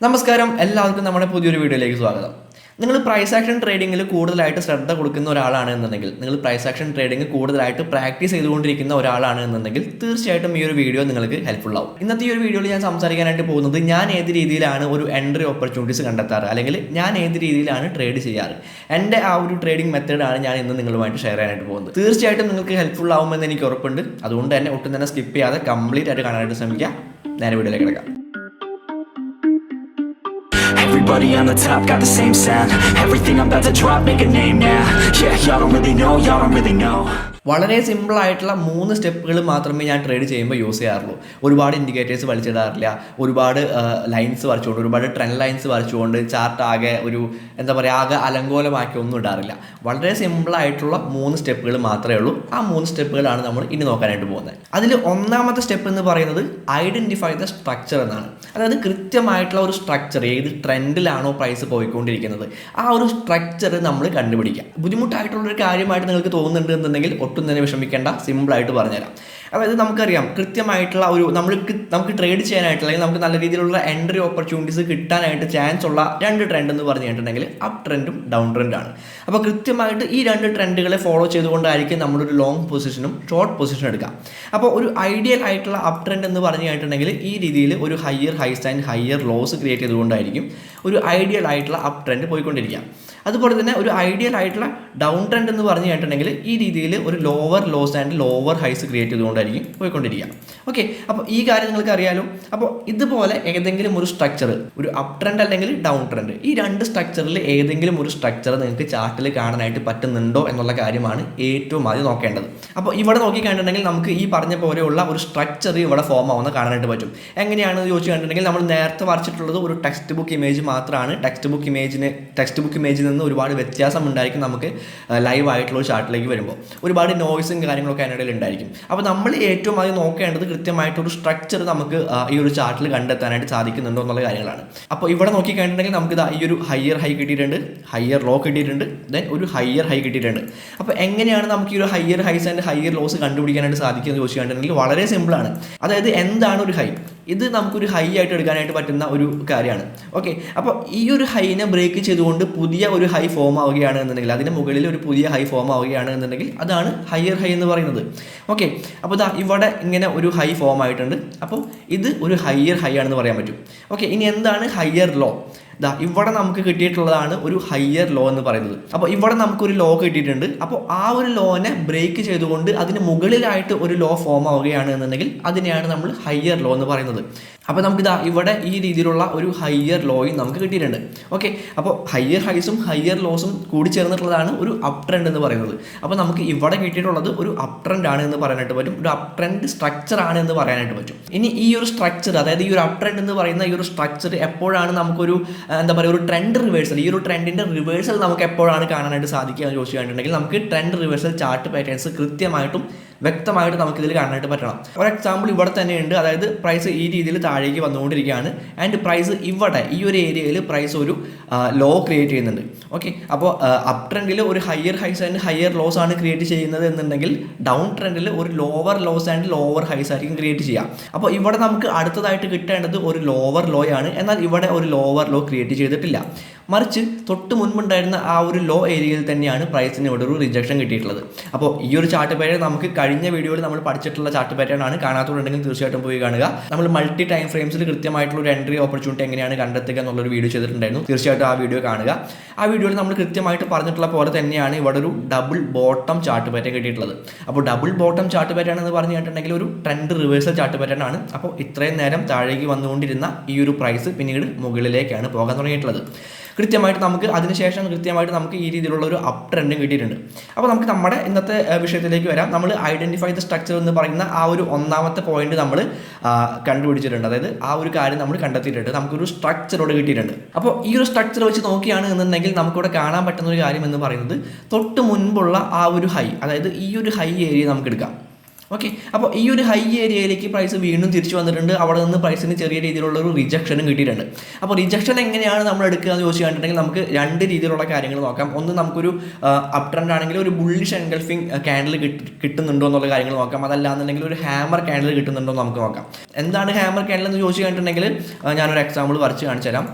നമസ്കാരം, എല്ലാവർക്കും നമ്മുടെ പുതിയൊരു വീഡിയോയിലേക്ക് സ്വാഗതം. നിങ്ങൾ പ്രൈസ് ആക്ഷൻ ട്രേഡിങ്ങിൽ കൂടുതലായിട്ട് ശ്രദ്ധ കൊടുക്കുന്ന ഒരാളാണ് എന്നുണ്ടെങ്കിൽ, നിങ്ങൾ പ്രൈസ് ആക്ഷൻ ട്രേഡിംഗ് കൂടുതലായിട്ട് പ്രാക്ടീസ് ചെയ്തുകൊണ്ടിരിക്കുന്ന ഒരാളാണ് എന്നുണ്ടെങ്കിൽ തീർച്ചയായിട്ടും ഈ ഒരു വീഡിയോ നിങ്ങൾക്ക് ഹെൽപ്ഫുൾ ആവും. ഇന്നത്തെ ഈ ഒരു വീഡിയോയിൽ ഞാൻ സംസാരിക്കാനായിട്ട് പോകുന്നത് ഞാൻ ഏത് രീതിയിലാണ് ഒരു എൻട്രി ഓപ്പർച്യൂണിറ്റീസ് കണ്ടെത്താറ്, അല്ലെങ്കിൽ ഞാൻ ഏത് രീതിയിലാണ് ട്രേഡ് ചെയ്യാറ്, എൻ്റെ ആ ഒരു ട്രേഡിംഗ് മെത്തേഡാണ് ഞാൻ ഇന്ന് നിങ്ങളുമായിട്ട് ഷെയർ ചെയ്യാനായിട്ട് പോകുന്നത്. തീർച്ചയായിട്ടും നിങ്ങൾക്ക് ഹെൽപ്ഫുൾ ആവുമെന്ന് എനിക്ക് ഉറപ്പുണ്ട്. അതുകൊണ്ട് തന്നെ ഒട്ടും തന്നെ സ്കിപ്പ് ചെയ്യാതെ കംപ്ലീറ്റ് ആയിട്ട് കാണാനായിട്ട് ശ്രമിക്കുക. നേരെ വീഡിയോയിലേക്ക് കിടക്കാം. Everybody on the top got the same sound. Everything I'm about to drop, make a name now. Yeah, y'all don't really know. വളരെ സിമ്പിൾ ആയിട്ടുള്ള 3 സ്റ്റെപ്പുകൾ മാത്രമേ ഞാൻ ട്രേഡ് ചെയ്യുമ്പോൾ യൂസ് ചെയ്യാറുള്ളൂ. ഒരുപാട് ഇൻഡിക്കേറ്റേഴ്സ് വലിച്ചിടാറില്ല, ഒരുപാട് ലൈൻസ് വരച്ചുകൊണ്ട്, ഒരുപാട് ട്രെൻഡ് ലൈൻസ് വരച്ചുകൊണ്ട് ചാർട്ട് ആകെ ഒരു ആകെ അലങ്കോലമാക്കി ഒന്നും ഇടാറില്ല. വളരെ സിമ്പിളായിട്ടുള്ള 3 സ്റ്റെപ്പുകൾ മാത്രമേ ഉള്ളൂ. ആ 3 സ്റ്റെപ്പുകളാണ് നമ്മൾ ഇനി നോക്കാനായിട്ട് പോകുന്നത്. അതിൽ ഒന്നാമത്തെ സ്റ്റെപ്പ് എന്ന് പറയുന്നത് ഐഡൻറ്റിഫൈ ദ സ്ട്രക്ചർ എന്നാണ്. അതായത് കൃത്യമായിട്ടുള്ള ഒരു സ്ട്രക്ചർ, ഏത് ട്രെൻഡിലാണോ പ്രൈസ് പോയിക്കൊണ്ടിരിക്കുന്നത് ആ ഒരു സ്ട്രക്ചർ നമ്മൾ കണ്ടുപിടിക്കുക. ബുദ്ധിമുട്ടായിട്ടുള്ളൊരു കാര്യമായിട്ട് നിങ്ങൾക്ക് തോന്നുന്നുണ്ട് എന്നുണ്ടെങ്കിൽ ഒട്ടും തന്നെ വിഷമിക്കേണ്ട, സിമ്പിളായിട്ട് പറഞ്ഞുതരാം. അതായത് നമുക്കറിയാം കൃത്യമായിട്ടുള്ള ഒരു നമുക്ക് ട്രേഡ് ചെയ്യാനായിട്ട്, അല്ലെങ്കിൽ നമുക്ക് നല്ല രീതിയിലുള്ള എൻട്രി ഓപ്പർച്യൂണിറ്റീസ് കിട്ടാനായിട്ട് ചാൻസ് ഉള്ള 2 ട്രെൻഡ് എന്ന് പറഞ്ഞിട്ടുണ്ടെങ്കിൽ അപ്പ് ട്രെൻഡും ഡൗൺ ട്രെൻഡാണ്. അപ്പോൾ കൃത്യമായിട്ട് ഈ 2 ട്രെൻഡുകളെ ഫോളോ ചെയ്തുകൊണ്ടായിരിക്കും നമ്മളൊരു ലോങ് പൊസിഷനും ഷോർട്ട് പൊസിഷനും എടുക്കാം. അപ്പോൾ ഒരു ഐഡിയൽ ആയിട്ടുള്ള അപ്പ് ട്രെൻഡ് എന്ന് പറഞ്ഞിട്ടുണ്ടെങ്കിൽ ഈ രീതിയിൽ ഒരു higher highs and higher lows create ചെയ്തുകൊണ്ടായിരിക്കും ഒരു ഐഡിയൽ ആയിട്ടുള്ള അപ്പ് ട്രെൻഡ് പോയിക്കൊണ്ടിരിക്കുക. അതുപോലെ തന്നെ ഒരു ഐഡിയൽ ആയിട്ടുള്ള ഡൗൺ ട്രെൻഡ് എന്ന് പറഞ്ഞിട്ടുണ്ടെങ്കിൽ ഈ രീതിയിൽ ഒരു lower lows and lower highs create ചെയ്തുകൊണ്ടായിരിക്കും പോയിക്കൊണ്ടിരിക്കുക. ഓക്കെ, അപ്പോൾ ഈ കാര്യം നിങ്ങൾക്ക് അറിയാലോ. അപ്പോൾ ഇതുപോലെ ഏതെങ്കിലും ഒരു സ്ട്രക്ചർ, ഒരു അപ്പ് ട്രെൻഡ് അല്ലെങ്കിൽ ഡൗൺ ട്രെൻഡ്, ഈ 2 സ്ട്രക്ചറിൽ ഏതെങ്കിലും ഒരു സ്ട്രക്ചർ നിങ്ങൾക്ക് ചാർട്ടിൽ കാണാനായിട്ട് പറ്റുന്നുണ്ടോ എന്നുള്ള കാര്യമാണ് ഏറ്റവും ആദ്യം നോക്കേണ്ടത്. അപ്പോൾ ഇവിടെ നോക്കിക്കണ്ടിട്ടുണ്ടെങ്കിൽ നമുക്ക് ഈ പറഞ്ഞ പോലെയുള്ള ഒരു സ്ട്രക്ചർ ഇവിടെ ഫോം ആവുന്ന കാണാനായിട്ട് പറ്റും. എങ്ങനെയാണെന്ന് ചോദിച്ചു കണ്ടിട്ടുണ്ടെങ്കിൽ നമ്മൾ നേരത്തെ വരച്ചിട്ടുള്ളത് ഒരു ടെക്സ്റ്റ് ബുക്ക് ഇമേജ് മാത്രമാണ്. ടെക്സ്റ്റ് ബുക്ക് ഇമേജിൽ നിന്ന് ഒരുപാട് വ്യത്യാസം ഉണ്ടായിരിക്കും നമുക്ക് ലൈവ് ആയിട്ടുള്ള ഒരു ചാർട്ടിലേക്ക് വരുമ്പോൾ. ഒരുപാട് നോയ്സും കാര്യങ്ങളൊക്കെ അതിനിടയിൽ ഉണ്ടായിരിക്കും. അപ്പോൾ നമ്മൾ ഏറ്റവും ആദ്യം നോക്കേണ്ടത് കൃത്യമായിട്ടൊരു സ്ട്രക്ചർ നമുക്ക് ഈ ഒരു ചാർട്ടിൽ കണ്ടെത്താനായിട്ട് സാധിക്കുന്നുണ്ടോ എന്നുള്ള കാര്യങ്ങളാണ്. അപ്പോൾ ഇവിടെ നോക്കിക്കണ്ടിട്ടുണ്ടെങ്കിൽ നമുക്ക് ഈ ഒരു ഹയർ ഹൈ കിട്ടിയിട്ടുണ്ട്, ഹയർ ലോ കിട്ടിയിട്ടുണ്ട്, ദെൻ ഒരു ഹയർ ഹൈ കിട്ടിയിട്ടുണ്ട്. അപ്പോൾ എങ്ങനെയാണ് നമുക്ക് ഈ ഒരു higher highs and higher lows കണ്ടുപിടിക്കാനായിട്ട് സാധിക്കുന്നത് ചോദിച്ചു കണ്ടിട്ടുണ്ടെങ്കിൽ വളരെ സിമ്പിളാണ്. അതായത് എന്താണ് ഒരു ഹൈ? ഇത് നമുക്കൊരു ഹൈ ആയിട്ട് എടുക്കാനായിട്ട് പറ്റുന്ന ഒരു കാര്യമാണ്. ഓക്കെ, അപ്പോൾ ഈ ഒരു ഹൈനെ ബ്രേക്ക് ചെയ്തുകൊണ്ട് പുതിയ ഒരു ഹൈ ഫോം ആവുകയാണ് എന്നുണ്ടെങ്കിൽ, അതിന് മുകളിൽ ഒരു പുതിയ ഹൈ ഫോം ആവുകയാണ് എന്നുണ്ടെങ്കിൽ അതാണ് ഹയർ ഹൈ എന്ന് പറയുന്നത്. ഓക്കെ, അപ്പോൾ ഇവിടെ ഇങ്ങനെ ഒരു ഹൈ ഫോം ആയിട്ടുണ്ട്. അപ്പോൾ ഇത് ഒരു ഹയർ ഹൈ ആണെന്ന് പറയാൻ പറ്റും. ഓക്കെ, ഇനി എന്താണ് ഹയർ ലോ? ഇവിടെ നമുക്ക് കിട്ടിയിട്ടുള്ളതാണ് ഒരു ഹയർ ലോ എന്ന് പറയുന്നത്. അപ്പോൾ ഇവിടെ നമുക്കൊരു ലോ കിട്ടിയിട്ടുണ്ട്. അപ്പോൾ ആ ഒരു ലോനെ ബ്രേക്ക് ചെയ്തുകൊണ്ട് അതിന് മുകളിലായിട്ട് ഒരു ലോ ഫോം ആവുകയാണ് എന്നുണ്ടെങ്കിൽ അതിനെയാണ് നമ്മൾ ഹയർ ലോ എന്ന് പറയുന്നത്. അപ്പോൾ നമുക്ക് ഇവിടെ ഈ രീതിയിലുള്ള ഒരു ഹയർ ലോയും നമുക്ക് കിട്ടിയിട്ടുണ്ട്. ഓക്കെ, അപ്പോൾ ഹയർ ഹൈസും ഹയർ ലോസും കൂടി ചേർന്നിട്ടുള്ളതാണ് ഒരു അപ്പ് ട്രെൻഡ് എന്ന് പറയുന്നത്. അപ്പോൾ നമുക്ക് ഇവിടെ കിട്ടിയിട്ടുള്ളത് ഒരു അപ്പ് ട്രെൻഡ് ആണ് എന്ന് പറയാനായിട്ട് പറ്റും, ഒരു അപ്പ് ട്രെൻഡ് സ്ട്രക്ചർ ആണ് എന്ന് പറയാനായിട്ട് പറ്റും. ഇനി ഈ ഒരു സ്ട്രക്ചർ, അതായത് ഈ ഒരു അപ്പ് ട്രെൻഡ് എന്ന് പറയുന്ന ഈ ഒരു സ്ട്രക്ചർ എപ്പോഴാണ് നമുക്കൊരു ഒരു ട്രെൻഡ് റിവേഴ്സൽ, ഈ ഒരു ട്രെൻഡിൻ്റെ റിവേഴ്സൽ നമുക്ക് എപ്പോഴാണ് കാണാനായിട്ട് സാധിക്കുക എന്ന് ചോദിച്ചു കഴിഞ്ഞിട്ടുണ്ടെങ്കിൽ നമുക്ക് ട്രെൻഡ് റിവേഴ്സൽ ചാർട്ട് പാറ്റേൺസ് കൃത്യമായിട്ടും വ്യക്തമായിട്ട് നമുക്കിതിൽ കാണാനായിട്ട് പറ്റണം. ഒരു എക്സാമ്പിൾ ഇവിടെ തന്നെയുണ്ട്. അതായത് പ്രൈസ് ഈ രീതിയിൽ താഴേക്ക് വന്നുകൊണ്ടിരിക്കുകയാണ് ആൻഡ് പ്രൈസ് ഇവിടെ ഈ ഒരു ഏരിയയിൽ പ്രൈസ് ഒരു ലോ ക്രിയേറ്റ് ചെയ്യുന്നുണ്ട്. ഓക്കെ, അപ്പോൾ അപ്പ് ട്രെൻഡിൽ ഒരു higher highs and higher loss ആണ് ക്രിയേറ്റ് ചെയ്യുന്നത് എന്നുണ്ടെങ്കിൽ ഡൗൺ ട്രെൻഡിൽ ഒരു ലോവർ ലോസ് ആൻഡ് ലോവർ ഹൈസ് ആയിരിക്കും ക്രിയേറ്റ് ചെയ്യുക. അപ്പോൾ ഇവിടെ നമുക്ക് അടുത്തതായിട്ട് കിട്ടേണ്ടത് ഒരു ലോവർ ലോ ആണ്. എന്നാൽ ഇവിടെ ഒരു ലോവർ ലോ ക്രിയേറ്റ് ചെയ്തിട്ടില്ല. മറിച്ച് തൊട്ട് മുൻപുണ്ടായിരുന്ന ആ ഒരു ലോ ഏരിയയിൽ തന്നെയാണ് പ്രൈസിന് ഇവിടെ ഒരു റിജക്ഷൻ കിട്ടിയിട്ടുള്ളത്. അപ്പോൾ ഈ ഒരു ചാർട്ട് പാറ്റേൺ നമുക്ക് കഴിഞ്ഞ വീഡിയോയിൽ നമ്മൾ പഠിച്ചിട്ടുള്ള ചാർട്ട് പാറ്റേൺ ആണ്. കാണാത്തതുണ്ടെങ്കിൽ തീർച്ചയായിട്ടും പോയി കാണുക. നമ്മൾ മൾട്ടി ടൈം ഫ്രെയിംസിൽ കൃത്യമായിട്ടുള്ള ഒരു എൻട്രി ഓപ്പർച്യൂണിറ്റി എങ്ങനെയാണ് കണ്ടെത്തുക എന്നുള്ളൊരു വീഡിയോ ചെയ്തിട്ടുണ്ടായിരുന്നു. തീർച്ചയായിട്ടും ആ വീഡിയോ കാണുക. ആ വീഡിയോയിൽ നമ്മൾ കൃത്യമായിട്ട് പറഞ്ഞിട്ടുള്ള പോലെ തന്നെയാണ് ഇവിടെ ഒരു ഡബിൾ ബോട്ടം ചാർട്ട് പാറ്റേൺ കിട്ടിയിട്ടുള്ളത്. അപ്പോൾ ഡബിൾ ബോട്ടം ചാർട്ട് പാറ്റേൺ എന്ന് പറഞ്ഞിട്ടുണ്ടെങ്കിൽ ഒരു ട്രെൻഡ് റിവേഴ്സൽ ചാർട്ട് പാറ്റേൺ ആണ്. അപ്പോൾ ഇത്രയും നേരം താഴേക്ക് വന്നുകൊണ്ടിരുന്ന ഈ ഒരു പ്രൈസ് പിന്നീട് മുകളിലേക്കാണ് പോകാൻ തുടങ്ങിയിട്ടുള്ളത്. കൃത്യമായിട്ട് നമുക്ക് അതിനുശേഷം കൃത്യമായിട്ട് നമുക്ക് ഈ രീതിയിലുള്ള ഒരു അപ്പ് ട്രെൻഡും കിട്ടിയിട്ടുണ്ട്. അപ്പോൾ നമുക്ക് നമ്മുടെ ഇന്നത്തെ വിഷയത്തിലേക്ക് വരാം. നമ്മൾ ഐഡൻറ്റിഫൈ ദ സ്ട്രക്ചർ എന്ന് പറയുന്ന ആ ഒരു ഒന്നാമത്തെ പോയിന്റ് നമ്മൾ കണ്ടുപിടിച്ചിട്ടുണ്ട്. അതായത് ആ ഒരു കാര്യം നമ്മൾ കണ്ടെത്തിയിട്ടുണ്ട്. നമുക്കൊരു സ്ട്രക്ചറോട് കിട്ടിയിട്ടുണ്ട്. അപ്പോൾ ഈ ഒരു സ്ട്രക്ചർ വെച്ച് നോക്കുകയാണ് എന്നുണ്ടെങ്കിൽ നമുക്കിവിടെ കാണാൻ പറ്റുന്ന ഒരു കാര്യം എന്ന് പറയുന്നത് തൊട്ട് മുൻപുള്ള ആ ഒരു ഹൈ, അതായത് ഈ ഒരു ഹൈ ഏരിയ നമുക്ക് എടുക്കാം. ഓക്കെ, അപ്പോൾ ഈ ഒരു ഹൈ ഏരിയയിലേക്ക് പ്രൈസ് വീണ്ടും തിരിച്ചു വന്നിട്ടുണ്ട്. അവിടെ നിന്ന് പ്രൈസിന് ചെറിയ രീതിയിലുള്ള ഒരു റിജക്ഷനും കിട്ടിയിട്ടുണ്ട്. അപ്പോൾ റിജക്ഷൻ എങ്ങനെയാണ് നമ്മൾ എടുക്കുക എന്ന് ചോദിച്ചു കഴിഞ്ഞിട്ടുണ്ടെങ്കിൽ നമുക്ക് രണ്ട് രീതിയിലുള്ള കാര്യങ്ങൾ നോക്കാം. ഒന്ന് നമുക്കൊരു അപ് ട്രെൻഡ് ആണെങ്കിൽ ഒരു ബുള്ളിഷ് എൻഗൾഫിംഗ് ക്യാൻഡിൽ കിട്ടുന്നുണ്ടോ എന്നുള്ള കാര്യങ്ങൾ നോക്കാം. അതല്ലാന്നുണ്ടെങ്കിൽ ഒരു ഹാമർ ക്യാൻഡിൽ കിട്ടുന്നുണ്ടോ എന്ന് നമുക്ക് നോക്കാം. എന്താണ് ഹാമർ ക്യാൻഡിൽ എന്ന് ചോദിച്ചു കഴിഞ്ഞിട്ടുണ്ടെങ്കിൽ ഞാനൊരു എക്സാമ്പിൾ വരച്ച് കാണിച്ചു തരാം.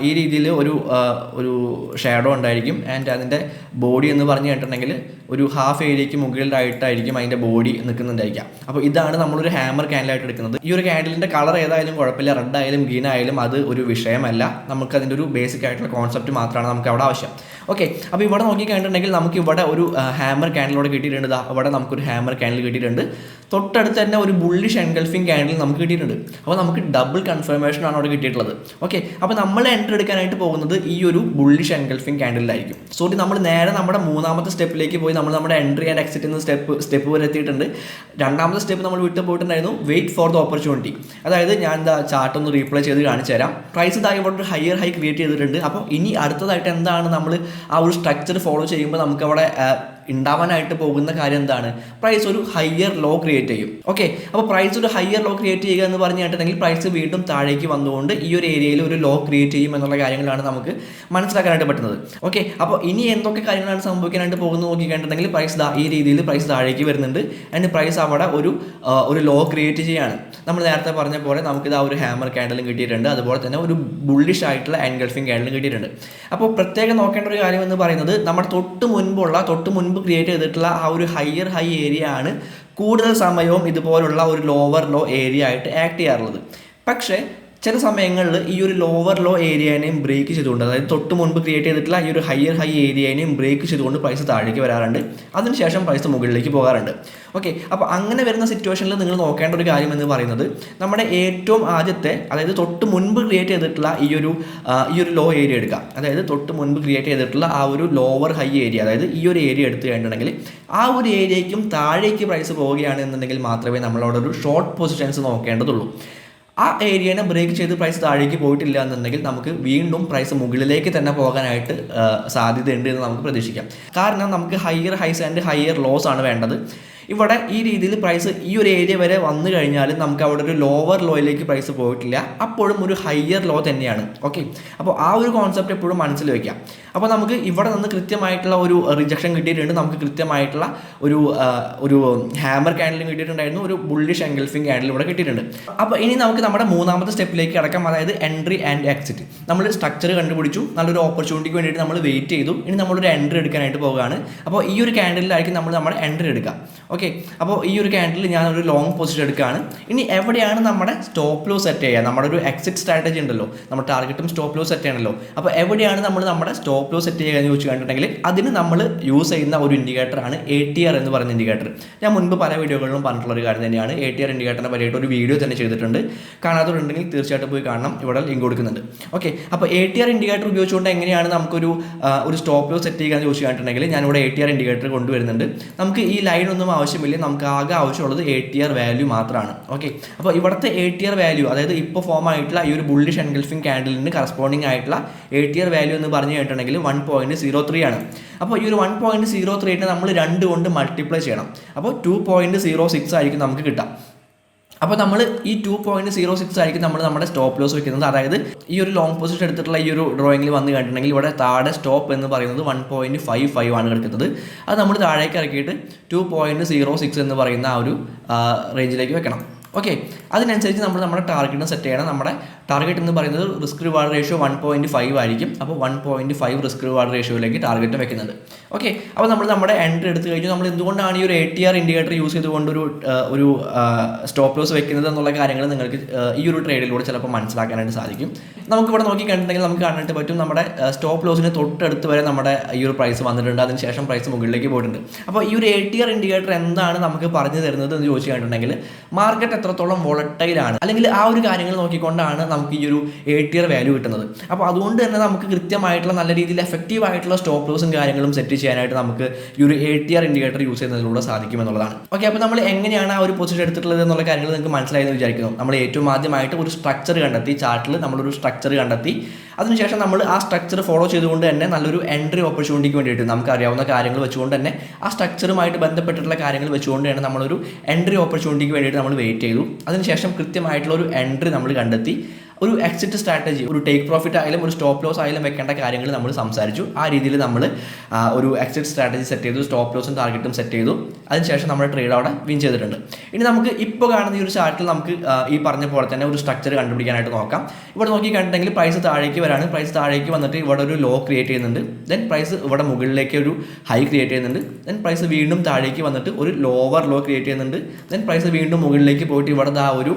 ഈ രീതിയിൽ ഒരു ഷാഡോ ഉണ്ടായിരിക്കും. ആൻഡ് അതിൻ്റെ ബോഡി എന്ന് പറഞ്ഞു കഴിഞ്ഞിട്ടുണ്ടെങ്കിൽ ഒരു ഹാഫ് ഏരിയയ്ക്ക് മുകളിലായിട്ടായിരിക്കും അതിൻ്റെ ബോഡി നിൽക്കുന്നുണ്ടായിരിക്കാം. അപ്പോൾ ഇതാണ് നമ്മളൊരു ഹാമർ ക്യാൻഡിലായിട്ട് എടുക്കുന്നത്. ഈ ഒരു ക്യാൻഡിലിൻ്റെ കളർ ഏതായാലും കുഴപ്പമില്ല, റെഡ് ആയാലും ഗ്രീൻ ആയാലും അത് ഒരു വിഷയമല്ല. നമുക്ക് അതിൻ്റെ ഒരു ബേസിക് ആയിട്ടുള്ള കോൺസെപ്റ്റ് മാത്രമാണ് നമുക്ക് അവിടെ ആവശ്യം. ഓക്കെ, അപ്പോൾ ഇവിടെ നോക്കിക്കഴിഞ്ഞിട്ടുണ്ടെങ്കിൽ നമുക്ക് ഇവിടെ ഒരു ഹാമർ ക്യാൻഡിലൂടെ കിട്ടിയിട്ടുണ്ട്. ഇവിടെ നമുക്കൊരു ഹാമർ ക്യാൻഡിൽ കിട്ടിയിട്ടുണ്ട്. തൊട്ടടുത്ത് തന്നെ ഒരു ബുള്ളിഷ് എൻഗൾഫിംഗ് ക്യാൻഡിൽ നമുക്ക് കിട്ടിയിട്ടുണ്ട്. അപ്പോൾ നമുക്ക് ഡബിൾ കൺഫർമേഷൻ ആണ് അവിടെ കിട്ടിയിട്ടുള്ളത്. ഓക്കെ, അപ്പോൾ നമ്മൾ എൻട്രി എടുക്കാനായിട്ട് പോകുന്നത് ഈ ഒരു ബുള്ളിഷ് എൻഗൾഫിംഗ് ക്യാൻഡിലായിരിക്കും. സോറി, നമ്മൾ നേരെ നമ്മുടെ മൂന്നാമത്തെ സ്റ്റെപ്പിലേക്ക് പോയി നമ്മൾ നമ്മുടെ എൻട്രി ആൻഡ് എക്സിറ്റ് എന്ന സ്റ്റെപ്പ് വരെ എത്തിയിട്ടുണ്ട്. രണ്ടാമത്തെ സ്റ്റെപ്പ് നമ്മൾ വിട്ടു പോയിട്ടുണ്ടായിരുന്നു, വെയിറ്റ് ഫോർ ദ ഓപ്പർച്യൂണിറ്റി. അതായത് ഞാൻ ചാർട്ട് ഒന്ന് റീപ്ലേ ചെയ്ത് കാണിച്ചു തരാം. പ്രൈസ് ഇതായി ഇവിടെ ഒരു ഹയർ ഹൈ ക്രിയേറ്റ് ചെയ്തിട്ടുണ്ട്. അപ്പോൾ ഇനി അടുത്തതായിട്ട് എന്താണ് നമ്മൾ ആ ഒരു സ്ട്രക്ചർ ഫോളോ ചെയ്യുമ്പോൾ നമുക്ക് അവിടെ ഉണ്ടാവാനായിട്ട് പോകുന്ന കാര്യം എന്താണ്? പ്രൈസ് ഒരു ഹയർ ലോ ക്രിയേറ്റ് ചെയ്യും. ഓക്കെ, അപ്പോൾ പ്രൈസ് ഒരു ഹയർ ലോ ക്രിയേറ്റ് ചെയ്യുക എന്ന് പറഞ്ഞിട്ടുണ്ടെങ്കിൽ പ്രൈസ് വീണ്ടും താഴേക്ക് വന്നുകൊണ്ട് ഈ ഒരു ഏരിയയിൽ ഒരു ലോ ക്രിയേറ്റ് ചെയ്യും എന്നുള്ള കാര്യങ്ങളാണ് നമുക്ക് മനസ്സിലാക്കാനായിട്ട് പറ്റുന്നത്. ഓക്കെ, അപ്പോൾ ഇനി എന്തൊക്കെ കാര്യങ്ങളാണ് സംഭവിക്കാനായിട്ട് പോകുന്നത് നോക്കിക്കഴിഞ്ഞിട്ടുണ്ടെങ്കിൽ പ്രൈസ് ഈ രീതിയിൽ പ്രൈസ് താഴേക്ക് വരുന്നുണ്ട്. ആൻഡ് പ്രൈസ് അവിടെ ഒരു ലോ ക്രിയേറ്റ് ചെയ്യുകയാണ്. നമ്മൾ നേരത്തെ പറഞ്ഞ പോലെ നമുക്കിത് ആ ഒരു ഹാമർ ക്യാൻഡലും കിട്ടിയിട്ടുണ്ട്. അതുപോലെ തന്നെ ഒരു ബുള്ളിഷ് ആയിട്ടുള്ള എൻഗൾഫിംഗ് ക്യാൻഡലും കിട്ടിയിട്ടുണ്ട്. അപ്പോൾ പ്രത്യേകം നോക്കേണ്ട ഒരു കാര്യം എന്ന് പറയുന്നത് നമ്മുടെ തൊട്ട് മുൻപ് ക്രിയേറ്റ് ചെയ്തിട്ടുള്ള ആ ഒരു ഹയർ ഹൈ ഏരിയ ആണ് കൂടുതൽ സമയവും ഇതുപോലുള്ള ഒരു ലോവർ ലോ ഏരിയ ആയിട്ട് ആക്ട് ചെയ്യാറുള്ളത്. പക്ഷേ ചില സമയങ്ങളിൽ ഈ ഒരു ലോവർ ലോ ഏരിയനെയും ബ്രേക്ക് ചെയ്തുകൊണ്ട്, അതായത് തൊട്ട് മുൻപ് ക്രിയേറ്റ് ചെയ്തിട്ടുള്ള ഈ ഒരു ഹയർ ഹൈ ഏരിയനെയും ബ്രേക്ക് ചെയ്തുകൊണ്ട് പ്രൈസ് താഴേക്ക് വരാറുണ്ട്. അതിനുശേഷം പ്രൈസ് മുകളിലേക്ക് പോകാറുണ്ട്. ഓക്കെ, അപ്പോൾ അങ്ങനെ വരുന്ന സിറ്റുവേഷനിൽ നിങ്ങൾ നോക്കേണ്ട ഒരു കാര്യം എന്ന് പറയുന്നത് നമ്മുടെ ഏറ്റവും ആദ്യത്തെ, അതായത് തൊട്ട് മുൻപ് ക്രിയേറ്റ് ചെയ്തിട്ടുള്ള ഈ ഒരു ലോ ഏരിയ എടുക്കുക. അതായത് തൊട്ട് മുൻപ് ക്രിയേറ്റ് ചെയ്തിട്ടുള്ള ആ ഒരു ലോവർ ഹൈ ഏരിയ, അതായത് ഈ ഒരു ഏരിയ എടുത്തു കഴിഞ്ഞിട്ടുണ്ടെങ്കിൽ ആ ഒരു ഏരിയയ്ക്കും താഴേക്ക് പ്രൈസ് പോവുകയാണെന്നുണ്ടെങ്കിൽ മാത്രമേ നമ്മളവിടെ ഒരു ഷോർട്ട് പൊസിഷൻസ് നോക്കേണ്ടതുള്ളൂ. ആ ഏരിയനെ ബ്രേക്ക് ചെയ്ത് പ്രൈസ് താഴേക്ക് പോയിട്ടില്ല എന്നുണ്ടെങ്കിൽ നമുക്ക് വീണ്ടും പ്രൈസ് മുകളിലേക്ക് തന്നെ പോകാനായിട്ട് സാധ്യതയുണ്ട് എന്ന് നമുക്ക് പ്രതീക്ഷിക്കാം. കാരണം നമുക്ക് higher highs and higher loss ആണ് വേണ്ടത്. ഇവിടെ ഈ രീതിയിൽ പ്രൈസ് ഈ ഒരു ഏരിയ വരെ വന്നു കഴിഞ്ഞാൽ നമുക്ക് അവിടെ ഒരു ലോവർ ലോയിലേക്ക് പ്രൈസ് പോയിട്ടില്ല, അപ്പോഴും ഒരു ഹയർ ലോ തന്നെയാണ്. ഓക്കെ, അപ്പോൾ ആ ഒരു കോൺസെപ്റ്റ് എപ്പോഴും മനസ്സിൽ വയ്ക്കാം. അപ്പോൾ നമുക്ക് ഇവിടെ നിന്ന് കൃത്യമായിട്ടുള്ള ഒരു റിജക്ഷൻ കിട്ടിയിട്ടുണ്ട്. നമുക്ക് കൃത്യമായിട്ടുള്ള ഒരു ഹാമർ ക്യാൻഡിലും കിട്ടിയിട്ടുണ്ടായിരുന്നു, ഒരു ബുള്ളിഷ് എൻഗൾഫിംഗ് ക്യാൻഡിൽ ഇവിടെ കിട്ടിയിട്ടുണ്ട്. അപ്പോൾ ഇനി നമുക്ക് നമ്മുടെ മൂന്നാമത്തെ സ്റ്റെപ്പിലേക്ക് കടക്കാം, അതായത് എൻട്രി ആൻഡ് എക്സിറ്റ്. നമ്മൾ സ്ട്രക്ചർ കണ്ടുപിടിച്ചു, നല്ലൊരു ഓപ്പർച്യൂണിറ്റിക്ക് വേണ്ടിയിട്ട് നമ്മൾ വെയിറ്റ് ചെയ്തു. ഇനി നമ്മളൊരു എൻട്രി എടുക്കാനായിട്ട് പോവുകയാണ്. അപ്പോൾ ഈ ഒരു ക്യാൻഡിലായിരിക്കും നമ്മൾ നമ്മുടെ എൻട്രി എടുക്കുക. ഓക്കെ, അപ്പോൾ ഈ ഒരു ക്യാൻഡിൽ ഞാനൊരു ലോങ് പൊസിഷൻ എടുക്കുകയാണ്. ഇനി എവിടെയാണ് നമ്മുടെ സ്റ്റോപ്പ് ലോസ് സെറ്റ് ചെയ്യുക? നമ്മുടെ ഒരു എക്സിറ്റ് സ്ട്രാറ്റജി ഉണ്ടല്ലോ, നമ്മുടെ ടാർഗറ്റും സ്റ്റോപ്പ് ലോസ് സെറ്റ് ചെയ്യണമല്ലോ. അപ്പോൾ എവിടെയാണ് നമ്മൾ നമ്മുടെ സ്റ്റോപ്പ് ലോസ് സെറ്റ് ചെയ്യുക എന്ന് ചോദിച്ചു കഴിഞ്ഞിട്ടുണ്ടെങ്കിൽ അതിന് നമ്മൾ യൂസ് ചെയ്യുന്ന ഒരു ഇൻഡിക്കേറ്ററാണ് ATR എന്ന് പറയുന്ന ഇൻഡിക്കേറ്റർ. ഞാൻ മുൻപ് പല വീഡിയോകളിലും പറഞ്ഞിട്ടുള്ള ഒരു കാര്യം തന്നെയാണ്. ATR ഇൻഡിക്കേറ്ററിനെ പറ്റിയിട്ട് ഒരു വീഡിയോ തന്നെ ചെയ്തിട്ടുണ്ട്. കാണാത്തവരുണ്ടെങ്കിൽ തീർച്ചയായിട്ടും പോയി കാണണം, ഇവിടെ ലിങ്ക് കൊടുക്കുന്നുണ്ട്. ഓക്കെ, അപ്പോൾ ATR ഇൻഡിക്കേറ്റർ ഉപയോഗിച്ചുകൊണ്ട് എങ്ങനെയാണ് നമുക്കൊരു സ്റ്റോപ്പ് ലോസ് സെറ്റ് ചെയ്യുക എന്ന് ചോദിച്ചു കഴിഞ്ഞിട്ടുണ്ടെങ്കിൽ ഞാനിവിടെ ATR ഇൻഡിക്കേറ്റർ കൊണ്ടുവരുന്നുണ്ട്. നമുക്ക് ഈ ലൈൻ ഒന്നും ആവശ്യമില്ല, നമുക്ക് ആകെ ആവശ്യമുള്ളത് ATR വാല്യൂ മാത്രമാണ്. ഓക്കെ, അപ്പോൾ ഇവിടുത്തെ ATR വാല്യൂ, അതായത് ഇപ്പോൾ ഫോം ആയിട്ടുള്ള ഈ ഒരു ബുള്ളിഷ് എൻഗൾഫിംഗ് ക്യാൻഡിലിന് കറസ്പോണ്ടിങ് ആയിട്ടുള്ള ATR വാല്യൂ എന്ന് പറഞ്ഞു കഴിഞ്ഞിട്ടുണ്ടെങ്കിൽ 1.03 ആണ്. അപ്പോൾ ഈ ഒരു 1.03 നമ്മൾ 2 കൊണ്ട് മൾട്ടിപ്ലൈ ചെയ്യണം. അപ്പോൾ 2.06 ആയിരിക്കും നമുക്ക് കിട്ടുക. അപ്പോൾ നമ്മൾ ഈ 2.06 ആയിരിക്കും നമ്മൾ നമ്മുടെ സ്റ്റോപ്പ് ലോസ് വെക്കുന്നത്. അതായത് ഈ ഒരു ലോങ് പൊസിഷൻ എടുത്തിട്ടുള്ള ഈ ഒരു ഡ്രോയിങ്ങിൽ വന്നു കണ്ടിട്ടുണ്ടെങ്കിൽ ഇവിടെ താഴെ സ്റ്റോപ്പ് എന്ന് പറയുന്നത് 1.55 ആണ് കിടക്കുന്നത്. അത് നമ്മൾ താഴേക്ക് ഇറക്കിയിട്ട് 2.06 എന്ന് പറയുന്ന ആ ഒരു റേഞ്ചിലേക്ക് വെക്കണം. ഓക്കെ, അതിനനുസരിച്ച് നമ്മൾ നമ്മുടെ ടാർഗറ്റിനെ സെറ്റ് ചെയ്യണം. നമ്മുടെ ടാർഗറ്റ് എന്ന് പറയുന്നത് റിസ്ക് റിവാർഡ് റേഷ്യോ 1.5 ആയിരിക്കും. അപ്പോൾ 1.5 റിസ്ക് റിവാർഡ് റേഷ്യോയിലേക്ക് ടാർഗറ്റ് വെക്കുന്നുണ്ട്. ഓക്കെ, അപ്പോൾ നമ്മൾ നമ്മുടെ എൻട്രി എടുത്തു കഴിഞ്ഞു. നമ്മൾ എന്തുകൊണ്ടാണ് ഈ ഒരു ATR ഇൻഡിക്കേറ്റർ യൂസ് ചെയ്തുകൊണ്ട് ഒരു സ്റ്റോപ്പ് ലോസ് വെക്കുന്നത് എന്നുള്ള കാര്യങ്ങൾ നിങ്ങൾക്ക് ഈ ഒരു ട്രേഡിലൂടെ ചിലപ്പോൾ മനസ്സിലാക്കാനായിട്ട് സാധിക്കും. നമുക്കിവിടെ നോക്കി കണ്ടിട്ടുണ്ടെങ്കിൽ നമുക്ക് കാണാനായിട്ട് പറ്റും നമ്മുടെ സ്റ്റോപ്പ് ലോസിന് തൊട്ടടുത്ത് വരെ നമ്മുടെ ഈ ഒരു പ്രൈസ് വന്നിട്ടുണ്ട്. അതിനുശേഷം പ്രൈസ് മുകളിലേക്ക് പോയിട്ടുണ്ട്. അപ്പോൾ ഈ ഒരു ATR ഇൻഡിക്കേറ്റർ എന്താണ് നമുക്ക് പറഞ്ഞു തരുന്നത് എന്ന് ചോദിച്ചു കഴിഞ്ഞിട്ടുണ്ടെങ്കിൽ മാർക്കറ്റ് എത്രത്തോളം വോളറ്റൈലാണ്, അല്ലെങ്കിൽ ആ ഒരു കാര്യങ്ങൾ നോക്കിക്കൊണ്ടാണ് നമുക്ക് ഈ ഒരു ATR വാല്യൂ കിട്ടുന്നത്. അപ്പോൾ അതുകൊണ്ട് തന്നെ നമുക്ക് കൃത്യമായിട്ടുള്ള നല്ല രീതിയിൽ എഫക്റ്റീവ് ആയിട്ടുള്ള സ്റ്റോപ്പ് ലോസും കാര്യങ്ങളും സെറ്റ് ചെയ്യാനായിട്ട് നമുക്ക് ഈ ഒരു ATR ഇൻഡിക്കേറ്റർ യൂസ് ചെയ്യുന്നതിലൂടെ സാധിക്കും എന്നുള്ളതാണ്. ഓക്കെ, അപ്പോൾ നമ്മൾ എങ്ങനെയാണ് ആ ഒരു പൊസിഷൻ എടുത്തിട്ടുള്ളത് എന്നുള്ള കാര്യങ്ങൾ നിങ്ങൾക്ക് മനസ്സിലായെന്ന് വിചാരിക്കുന്നു. നമ്മൾ ഏറ്റവും ആദ്യമായിട്ട് ഒരു സ്ട്രക്ചർ കണ്ടെത്തി, ചാർട്ടിൽ നമ്മളൊരു സ്ട്രക്ചർ കണ്ടെത്തി. അതിനുശേഷം നമ്മൾ ആ സ്ട്രക്ചർ ഫോളോ ചെയ്തുകൊണ്ട് തന്നെ നല്ലൊരു എൻട്രി ഓപ്പർച്യൂണിറ്റിക്ക് വേണ്ടിയിട്ട് നമുക്ക് അറിയാവുന്ന കാര്യങ്ങൾ വെച്ചുകൊണ്ട് തന്നെ ആ സ്ട്രക്ചറുമായിട്ട് ബന്ധപ്പെട്ടിട്ടുള്ള കാര്യങ്ങൾ വെച്ചുകൊണ്ട് തന്നെ നമ്മളൊരു എൻട്രി ഓപ്പർച്യൂണിറ്റിക്ക് വേണ്ടിയിട്ട് നമ്മൾ വെയിറ്റ് ചെയ്തു. അതിനുശേഷം കൃത്യമായിട്ടുള്ള ഒരു എൻട്രി നമ്മൾ കണ്ടെത്തി. ഒരു എക്സിറ്റ് സ്ട്രാറ്റജി, ഒരു ടേക്ക് പ്രോഫിറ്റ് ആയാലും ഒരു സ്റ്റോപ്പ് ലോസ് ആയാലും വെക്കേണ്ട കാര്യങ്ങൾ നമ്മൾ സംസാരിച്ചു. ആ രീതിയിൽ നമ്മൾ ഒരു എക്സിറ്റ് സ്ട്രാറ്റജി സെറ്റ് ചെയ്തു, സ്റ്റോപ്പ് ലോസും ടാർഗറ്റും സെറ്റ് ചെയ്തു. അതിനുശേഷം നമ്മുടെ ട്രേഡ് അവിടെ വിൻ ചെയ്തിട്ടുണ്ട്. ഇനി നമുക്ക് ഇപ്പോൾ കാണുന്ന ഈ ഒരു ചാർട്ടിൽ നമുക്ക് ഈ പറഞ്ഞ പോലെ തന്നെ ഒരു സ്ട്രക്ചർ കണ്ടുപിടിക്കാനായിട്ട് നോക്കാം. ഇവിടെ നോക്കി കണ്ടിട്ടുണ്ടെങ്കിൽ പ്രൈസ് താഴേക്ക് വരാണ്. പ്രൈസ് താഴേക്ക് വന്നിട്ട് ഇവിടെ ഒരു ലോ ക്രിയേറ്റ് ചെയ്യുന്നുണ്ട്. ദെൻ പ്രൈസ് ഇവിടെ മുകളിലേക്ക് ഒരു ഹൈ ക്രിയേറ്റ് ചെയ്യുന്നുണ്ട്. ദെൻ പ്രൈസ് വീണ്ടും താഴേക്ക് വന്നിട്ട് ഒരു ലോവർ ലോ ക്രിയേറ്റ് ചെയ്യുന്നുണ്ട്. ദെൻ പ്രൈസ് വീണ്ടും മുകളിലേക്ക് പോയിട്ട് ഇവിടെ ആ ഒരു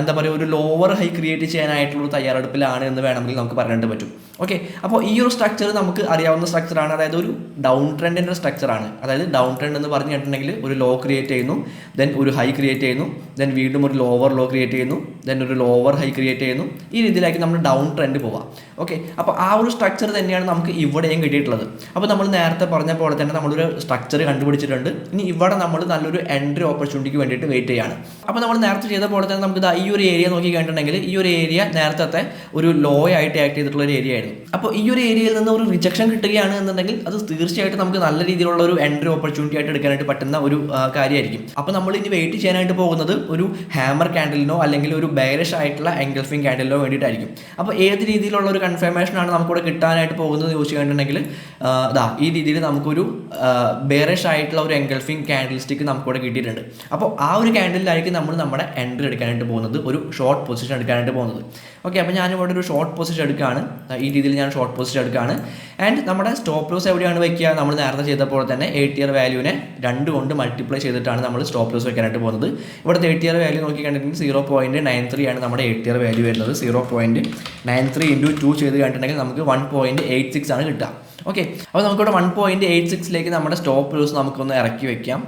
എന്താ പറയുക, ഒരു ലോവർ ഹൈ ക്രിയേറ്റ് ചെയ്യാനായിട്ടുള്ള ഒരു തയ്യാറെടുപ്പിലാണ് എന്ന് വേണമെങ്കിൽ നമുക്ക് പറയാനായിട്ട് പറ്റും. ഓക്കെ, അപ്പോൾ ഈ ഒരു സ്ട്രക്ചർ നമുക്ക് അറിയാവുന്ന സ്ട്രക്ചറാണ്. അതായത് ഒരു ഡൗൺ ട്രെൻഡിൻ്റെ സ്ട്രക്ചറാണ്. അതായത് ഡൗൺ ട്രെൻഡ് എന്ന് പറഞ്ഞു കേട്ടിട്ടുണ്ടെങ്കിൽ ഒരു ലോ ക്രിയേറ്റ് ചെയ്യുന്നു, ദെൻ ഒരു ഹൈ ക്രിയേറ്റ് ചെയ്യുന്നു, ദെൻ വീണ്ടും ഒരു ലോവർ ലോ ക്രിയേറ്റ് ചെയ്യുന്നു, ദെൻ ഒരു ലോവർ ഹൈ ക്രിയേറ്റ് ചെയ്യുന്നു. ഈ രീതിയിലാക്കി നമ്മൾ ഡൗൺ ട്രെൻഡ് പോവാം. ഓക്കെ, അപ്പോൾ ആ ഒരു സ്ട്രക്ചർ തന്നെയാണ് നമുക്ക് ഇവിടെയും കിട്ടിയിട്ടുള്ളത്. അപ്പോൾ നമ്മൾ നേരത്തെ പറഞ്ഞ പോലെ തന്നെ നമ്മളൊരു സ്ട്രക്ചർ കണ്ടുപിടിച്ചിട്ടുണ്ട്. ഇനി ഇവിടെ നമ്മൾ നല്ലൊരു എൻട്രി ഓപ്പർച്യൂണിറ്റിക്ക് വേണ്ടിയിട്ട് വെയിറ്റ് ചെയ്യാണ്. അപ്പോൾ നമ്മൾ നേരത്തെ ചെയ്ത പോലെ തന്നെ നമുക്ക് ഈ ഒരു ഏരിയ നോക്കി കണ്ടിട്ടുണ്ടെങ്കിൽ ഈ ഒരു ഏരിയ നേരത്തെ ഒരു ലോ ആയിട്ട് ആക്ട് ചെയ്തിട്ടുള്ള ഒരു ഏരിയ ആയിരുന്നു. അപ്പോൾ ഈ ഒരു ഏരിയയിൽ നിന്ന് ഒരു റിജക്ഷൻ കിട്ടുകയാണ് എന്നുണ്ടെങ്കിൽ അത് തീർച്ചയായിട്ടും നമുക്ക് നല്ല രീതിയിലുള്ള ഒരു എൻട്രി ഓപ്പർച്യൂണിറ്റി ആയിട്ട് എടുക്കാനായിട്ട് പറ്റുന്ന ഒരു കാര്യമായിരിക്കും. അപ്പോൾ നമ്മൾ ഇനി വെയിറ്റ് ചെയ്യാനായിട്ട് പോകുന്നത് ഒരു ഹാമർ ക്യാൻഡലിനോ അല്ലെങ്കിൽ ഒരു ബെയറിഷ് ആയിട്ടുള്ള എൻഗൾഫിംഗ് ക്യാൻഡലിനോ വേണ്ടിയിട്ടായിരിക്കും. അപ്പോൾ ഏത് രീതിയിലുള്ള ഒരു കൺഫർമേഷനാണ് നമുക്കിവിടെ കിട്ടാനായിട്ട് പോകുന്നത് ചോദിച്ചു കഴിഞ്ഞിട്ടുണ്ടെങ്കിൽ ഈ രീതിയിൽ നമുക്കൊരു ബെയറിഷ് ആയിട്ടുള്ള ഒരു എൻഗൾഫിംഗ് ക്യാൻഡിൽ സ്റ്റിക്ക് നമുക്കിവിടെ കിട്ടിയിട്ടുണ്ട്. അപ്പോൾ ആ ഒരു ക്യാൻഡലിലായിരിക്കും നമ്മൾ നമ്മുടെ എൻട്രി എടുക്കാനായിട്ട് പോകുന്നത്, ഒരു ഷോർട്ട് പൊസിഷൻ എടുക്കാനായിട്ട് പോകുന്നത്. ഓക്കെ, അപ്പോൾ ഞാനിവിടെ ഒരു ഷോർട്ട് പൊസിഷൻ എടുക്കുകയാണ്. ഈ രീതിയിൽ ഞാൻ ഷോർട്ട് പൊസിഷൻ എടുക്കുകയാണ്. ആൻഡ് നമ്മുടെ സ്റ്റോപ്പ് ലോസ് എവിടെയാണ് വെക്കുക? നമ്മൾ നേരത്തെ ചെയ്തപ്പോൾ തന്നെ 8-ഇയർ വാല്യൂവിനെ 2 കൊണ്ട് മൾട്ടിപ്ലൈ ചെയ്തിട്ടാണ് നമ്മൾ സ്റ്റോപ്പ് ലോസ് വെക്കാനായിട്ട് പോകുന്നത്. ഇവിടുത്തെ 8-ഇയർ വാല്യൂ നോക്കി കണ്ടിട്ടുണ്ടെങ്കിൽ 0.93 ആണ് നമ്മുടെ 8-ഇയർ വാല്യൂ വരുന്നത്. 0.93 × 2 ചെയ്ത് കണ്ടിട്ടുണ്ടെങ്കിൽ നമുക്ക് 1.86 ആണ് കിട്ടുക. ഓക്കെ, അപ്പോൾ നമുക്കിവിടെ 1.86 നമ്മുടെ സ്റ്റോപ്പ് ലോസ് നമുക്കൊന്ന് ഇറക്കി വെക്കാം.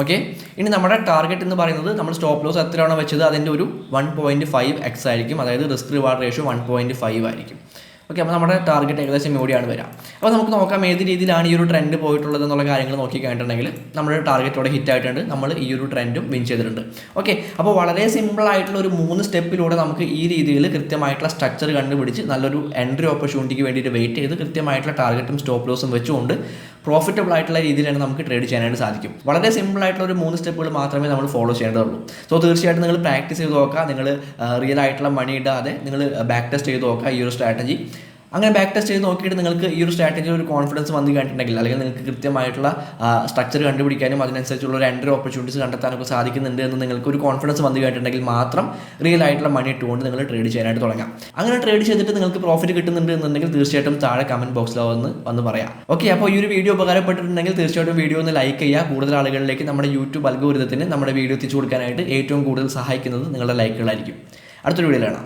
ഓക്കെ, ഇനി നമ്മുടെ ടാർഗറ്റ് എന്ന് പറയുന്നത് നമ്മൾ സ്റ്റോപ്പ് ലോസ് എത്രയാണോ വെച്ചത് അതിൻ്റെ ഒരു 1.5x ആയിരിക്കും. അതായത് റിസ്ക് റിവാർഡ് റേഷ്യോ 1.5 ആയിരിക്കും. ഓക്കെ, അപ്പോൾ നമ്മുടെ ടാർഗറ്റ് ഏകദേശം ഇവിടെയാണ് വരാം. അപ്പോൾ നമുക്ക് നോക്കാം ഏത് രീതിയിലാണ് ഈ ഒരു ട്രെൻഡ് പോയിട്ടുള്ളത് എന്നുള്ള കാര്യങ്ങൾ നോക്കി കഴിഞ്ഞിട്ടുണ്ടെങ്കിൽ നമ്മുടെ ടാർഗറ്റോടെ ഹിറ്റ് ആയിട്ടുണ്ട്. നമ്മൾ ഈ ഒരു ട്രെൻഡും വിൻ ചെയ്തിട്ടുണ്ട്. ഓക്കെ, അപ്പോൾ വളരെ സിമ്പിൾ ആയിട്ടുള്ള ഒരു 3 സ്റ്റെപ്പിലൂടെ നമുക്ക് ഈ രീതിയിൽ കൃത്യമായിട്ടുള്ള സ്ട്രക്ചർ കണ്ടുപിടിച്ച് നല്ലൊരു എൻട്രി ഓപ്പർച്യൂണിറ്റിക്ക് വേണ്ടിയിട്ട് വെയിറ്റ് ചെയ്ത് കൃത്യമായിട്ടുള്ള ടാർഗറ്റും സ്റ്റോപ്പ് ലോസും വെച്ചുകൊണ്ട് പ്രോഫിറ്റബിൾ ആയിട്ടുള്ള രീതിയിലാണ് നമുക്ക് ട്രേഡ് ചെയ്യാനായിട്ട് സാധിക്കും. വളരെ സിമ്പിൾ ആയിട്ടുള്ള ഒരു 3 സ്റ്റെപ്പുകൾ മാത്രമേ നമ്മൾ ഫോളോ ചെയ്യേണ്ടതുള്ളൂ. സോ തീർച്ചയായിട്ടും നിങ്ങൾ പ്രാക്ടീസ് ചെയ്ത് നോക്കുക. നിങ്ങൾ റിയൽ ആയിട്ടുള്ള മണി ഇടാതെ നിങ്ങൾ ബാക്ക് ടെസ്റ്റ് ചെയ്ത് നോക്കുക ഈ ഒരു സ്ട്രാറ്റജി. അങ്ങനെ ബാക്ക് ടെസ്റ്റ് ചെയ്ത് നോക്കിയിട്ട് നിങ്ങൾക്ക് ഈ ഒരു സ്ട്രാറ്റജിയിൽ ഒരു കോൺഫിഡൻസ് വന്നു കഴിഞ്ഞിട്ടുണ്ടെങ്കിൽ അല്ലെങ്കിൽ നിങ്ങൾക്ക് കൃത്യമായിട്ടുള്ള സ്ട്രക്ചർ കണ്ടുപിടിക്കാനും അതിനനുസരിച്ചുള്ള ഒരു എൻട്രി ഓപ്പർച്യൂണിറ്റീസ് കണ്ടെത്താനൊക്കെ സാധിക്കുന്നുണ്ട് എന്ന് നിങ്ങൾക്ക് ഒരു കോൺഫിഡൻസ് വന്നു കഴിഞ്ഞിട്ടുണ്ടെങ്കിൽ മാത്രം റിയൽ ആയിട്ടുള്ള മണി ഇട്ടുകൊണ്ട് നിങ്ങൾ ട്രേഡ് ചെയ്യാനായിട്ട് തുടങ്ങാം. അങ്ങനെ ട്രേഡ് ചെയ്തിട്ട് നിങ്ങൾക്ക് പ്രോഫിറ്റ് കിട്ടുന്നുണ്ട് എന്നുണ്ടെങ്കിൽ തീർച്ചയായിട്ടും താഴെ കമൻറ്റ് ബോക്സിൽ വന്ന് പറയാം. ഓക്കെ, അപ്പോൾ ഈ ഒരു വീഡിയോ ഉപകാരപ്പെട്ടിട്ടുണ്ടെങ്കിൽ തീർച്ചയായിട്ടും വീഡിയോ ഒന്ന് ലൈക്ക് ചെയ്യുക. കൂടുതൽ ആളുകളിലേക്ക് നമ്മുടെ യൂട്യൂബ് അൽഗോരിതത്തിന് നമ്മുടെ വീഡിയോ എത്തിച്ചു കൊടുക്കാനായിട്ട് ഏറ്റവും കൂടുതൽ സഹായിക്കുന്നത് നിങ്ങളുടെ ലൈക്കുകളായിരിക്കും. അടുത്തൊരു വീഡിയോയിലാണ്.